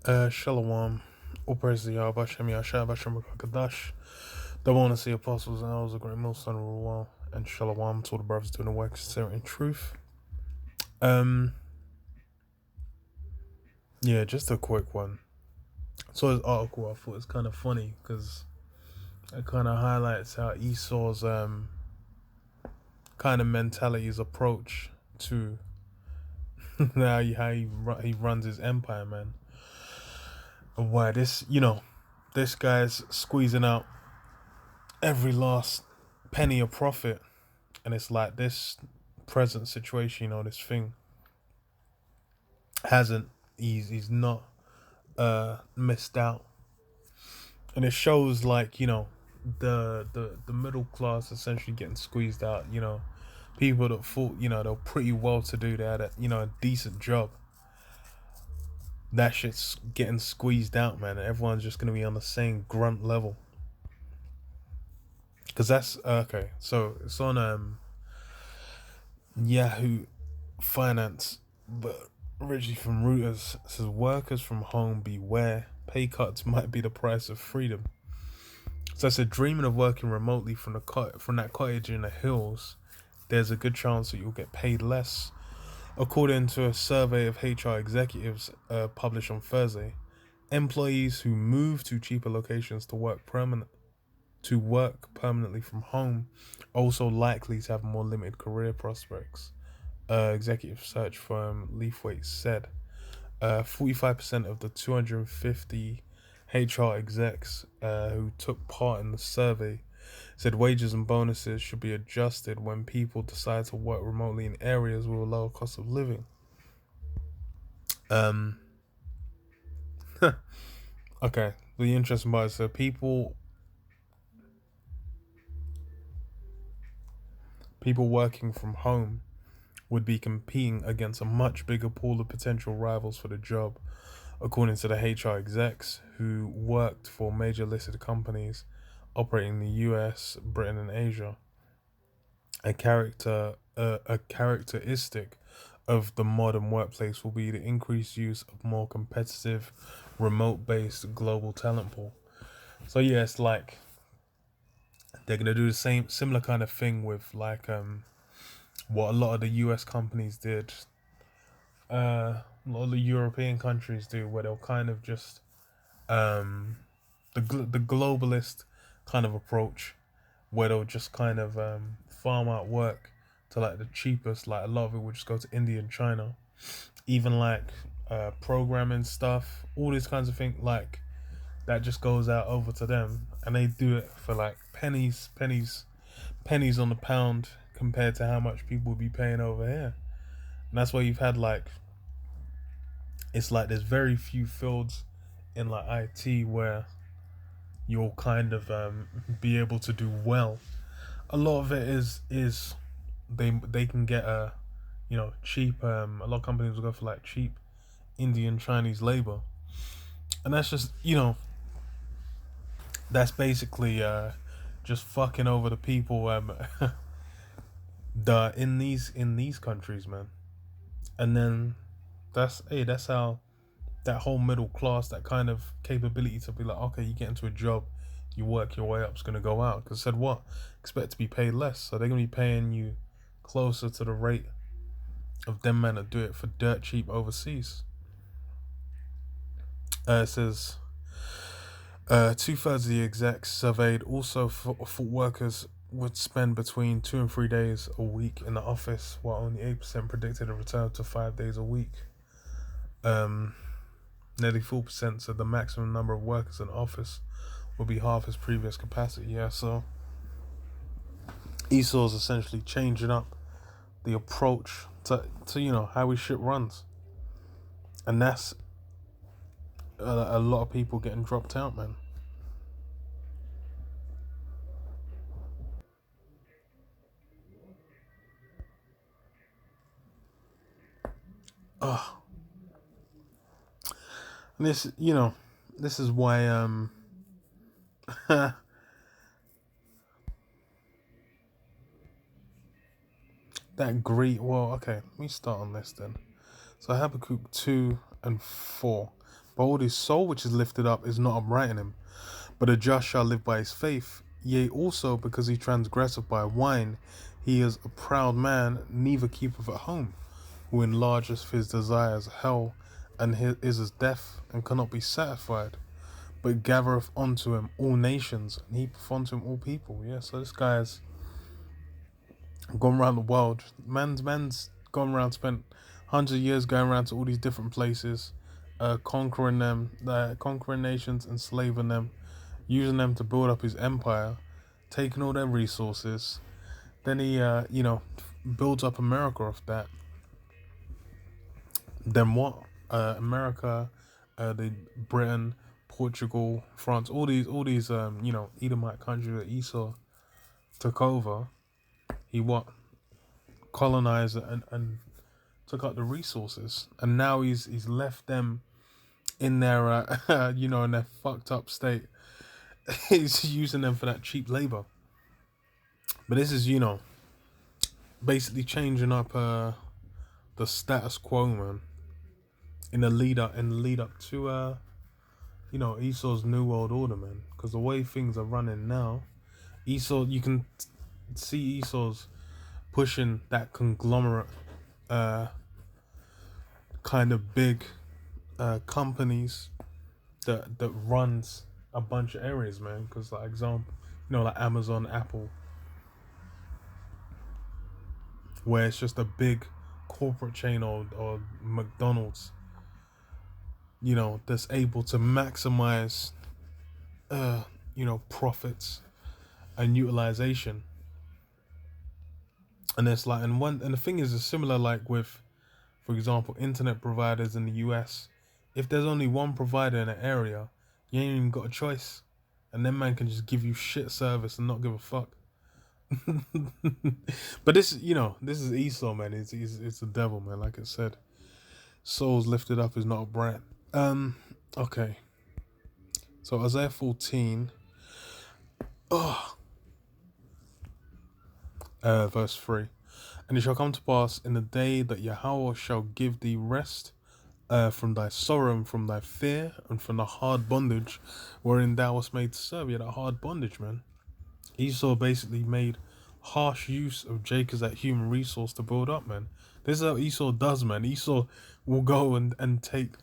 Shalom. All praise to Yahweh Shem Yashai Bashem Kadash. The one to see apostles and elders, a great millstone of well. And Shalom to all the brothers doing the work sincere in truth. Yeah, just a quick one. So this article I thought was kind of funny because it kind of highlights how Esau's kind of mentality, his approach to how he runs his empire, man. And why this guy's squeezing out every last penny of profit, and it's like this present situation, this thing hasn't he's not missed out, and it shows like the middle class essentially getting squeezed out. People that thought they're pretty well to do, they had a decent job, that shit's getting squeezed out, man, and everyone's just gonna be on the same grunt level. Because that's okay. So it's on Yahoo Finance, but originally from Reuters. It says workers from home beware. Pay cuts might be the price of freedom. So I said, dreaming of working remotely from that cottage in the hills, there's a good chance that you'll get paid less. According to a survey of HR executives published on Thursday, employees who move to cheaper locations to work permanently from home also likely to have more limited career prospects. Executive search firm Leafway said 45% of the 250 HR execs who took part in the survey said wages and bonuses should be adjusted when people decide to work remotely in areas with a lower cost of living. Okay, the interesting part is that people working from home would be competing against a much bigger pool of potential rivals for the job, according to the HR execs who worked for major listed companies operating in the US, Britain, and Asia. A characteristic of the modern workplace will be the increased use of more competitive, remote-based global talent pool. So yeah, it's like they're gonna do the similar kind of thing with like what a lot of the US companies did, a lot of the European countries do, where they'll kind of just the globalist kind of approach, where they'll just kind of farm out work to like the cheapest. Like a lot of it would just go to India and China, even like programming stuff, all these kinds of things like that just goes out over to them, and they do it for like pennies on the pound compared to how much people would be paying over here. And that's why you've had like, it's like there's very few fields in like IT where you'll kind of be able to do well. A lot of it is they can get a cheap, a lot of companies will go for like cheap Indian Chinese labor, and that's just that's basically just fucking over the people in these countries, man. And then that's how that whole middle class, that kind of capability to be like, okay, you get into a job, you work your way up, is gonna go out. Because said what? Expect to be paid less, so they're gonna be paying you closer to the rate of them men that do it for dirt cheap overseas. It says 2/3 of the execs surveyed also thought workers would spend between 2 and 3 days a week in the office, while only 8% predicted a return to 5 days a week. Nearly 4% said the maximum number of workers in office would be half his previous capacity. Yeah, so Esau's essentially changing up the approach to how his shit runs, and that's a lot of people getting dropped out, man. Oh, and this is why that well, okay, let me start on this then. So Habakkuk 2 and 4. Behold, his soul which is lifted up is not upright in him, but the just shall live by his faith. Yea, also because he transgresseth by wine, he is a proud man, neither keepeth at home, who enlargeth his desires hell, and is as deaf, and cannot be satisfied, but gathereth unto him all nations, and heapeth unto him all people. Yeah, so this guy's gone around the world. Man's gone around, spent hundreds of years going around to all these different places, conquering them, conquering nations, enslaving them, using them to build up his empire, taking all their resources. Then he, builds up America off that. Then what? America, the Britain, Portugal, France, all these, Edomite countries that Esau took over. He colonized and took out the resources, and now he's left them in their, in their fucked up state. He's using them for that cheap labor. But this is, basically changing up the status quo, man. In the lead up to Esau's new world order, man. Because the way things are running now, Esau, you can see Esau's pushing that conglomerate, kind of big, companies that runs a bunch of areas, man. Because, like example, like Amazon, Apple, where it's just a big corporate chain, or McDonald's, that's able to maximize, profits and utilization. And it's like, and the thing is similar, like with, for example, internet providers in the US. If there's only one provider in an area, you ain't even got a choice, and then man can just give you shit service and not give a fuck. But this is Esau, man. It's the devil, man. Like I said, souls lifted up is not a brand. Okay. So Isaiah 14, verse 3. And it shall come to pass in the day that Yahweh shall give thee rest, from thy sorrow and from thy fear and from the hard bondage wherein thou wast made to serve. Yeah, that hard bondage, man. Esau basically made harsh use of Jacob as that human resource to build up, man. This is how Esau does, man. Esau will go and take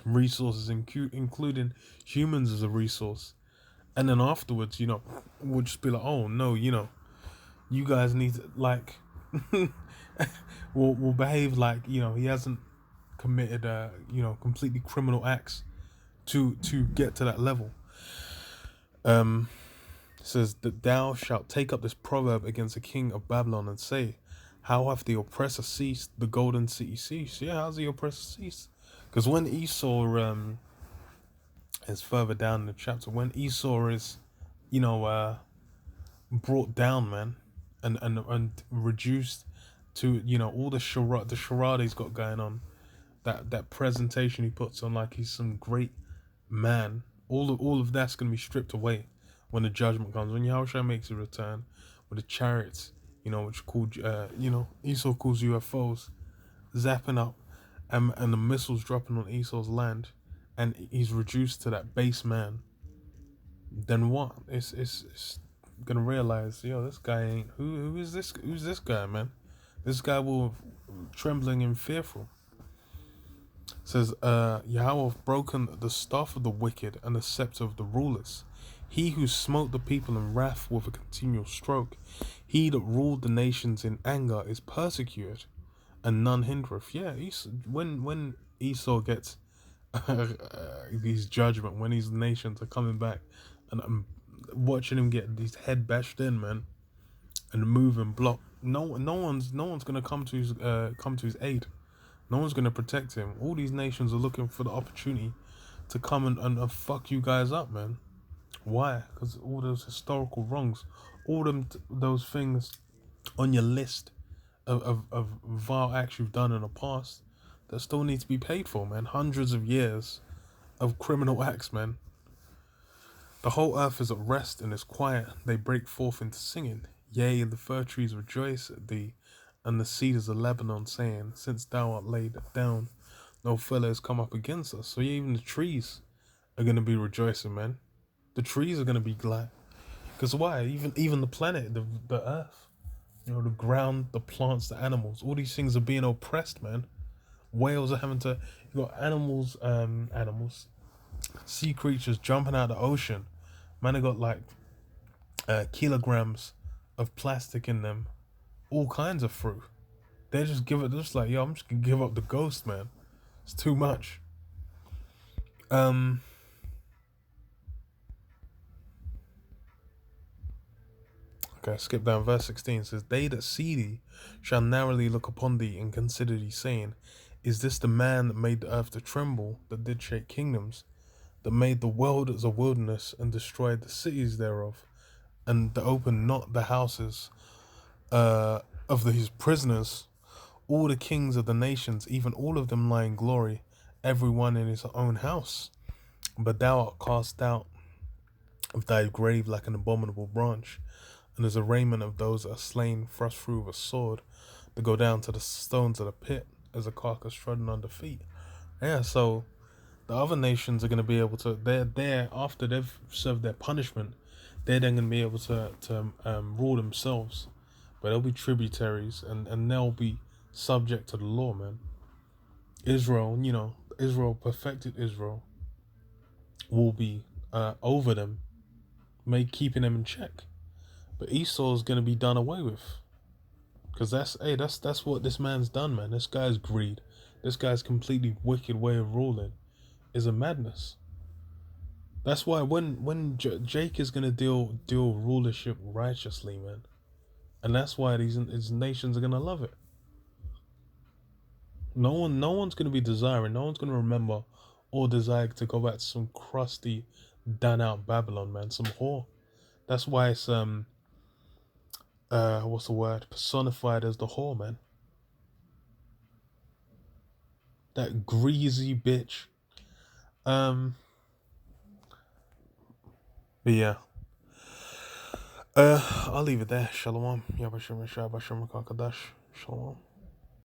resources, including humans, as a resource, and then afterwards, we'll just be like, oh no, you guys need to, like, will behave like, he hasn't committed, completely criminal acts to get to that level. It says that thou shalt take up this proverb against the king of Babylon and say, how hath the oppressor ceased, the golden city ceased? Yeah, how's the oppressor ceased? Because when Esau, is further down in the chapter, when Esau is, brought down, man, and reduced to, all the charade he's got going on, that presentation he puts on like he's some great man, all of that's gonna be stripped away when the judgment comes, when Yahushua makes a return with the chariots, which called, Esau calls UFOs, zapping up, and the missiles dropping on Esau's land, and he's reduced to that base man. Then what? It's gonna realize, this guy ain't, who's this guy, man? This guy will trembling and fearful. It says, Yahweh hath broken the staff of the wicked and the scepter of the rulers. He who smote the people in wrath with a continual stroke, he that ruled the nations in anger is persecuted, and none hindereth. Yeah, when Esau gets his judgment, when these nations are coming back, and I'm watching him get his head bashed in, man, and move and block. No one's gonna come to his aid. No one's gonna protect him. All these nations are looking for the opportunity to come and fuck you guys up, man. Why? Because all those historical wrongs, all those things on your list of vile acts you've done in the past that still need to be paid for, man. Hundreds of years of criminal acts, man. The whole earth is at rest and is quiet. They break forth into singing. Yea, the fir trees rejoice at thee, and the cedars of Lebanon, saying, since thou art laid down, no fellows come up against us. So even the trees are gonna be rejoicing, man. The trees are gonna be glad. Cause why? Even the planet, the earth, the ground, the plants, the animals, all these things are being oppressed, man. Whales are having to. You got animals, sea creatures jumping out of the ocean. Man, they got like kilograms of plastic in them, all kinds of fruit. They just give it, just like, yo, I'm just gonna give up the ghost, man. It's too much. Um, okay, skip down. Verse 16 says, "They that see thee shall narrowly look upon thee and consider thee, saying, Is this the man that made the earth to tremble, that did shake kingdoms, that made the world as a wilderness and destroyed the cities thereof, and that opened not the houses of his prisoners? All the kings of the nations, even all of them lie in glory, every one in his own house. But thou art cast out of thy grave like an abominable branch, and as a raiment of those that are slain, thrust through with a sword, that go down to the stones of the pit, as a carcass trodden under feet." Yeah, so the other nations are going to be able to, they're there after they've served their punishment, they're then going to be able to rule themselves. But they'll be tributaries, and they'll be subject to the law, man. Israel, Israel, perfected Israel, will be over them, keeping them in check. But Esau is going to be done away with, because that's what this man's done, man. This guy's greed, this guy's completely wicked way of ruling is a madness. That's why when Jake is going to deal rulership righteously, man, and that's why these nations are going to love it. No one's going to be desiring. No one's going to remember or desire to go back to some crusty, done out Babylon, man. Some whore. That's why it's what's the word? Personified as the whore, man. That greasy bitch. But yeah. I'll leave it there. Shalom. Yabashim Shabashim Kakadash. Shalom.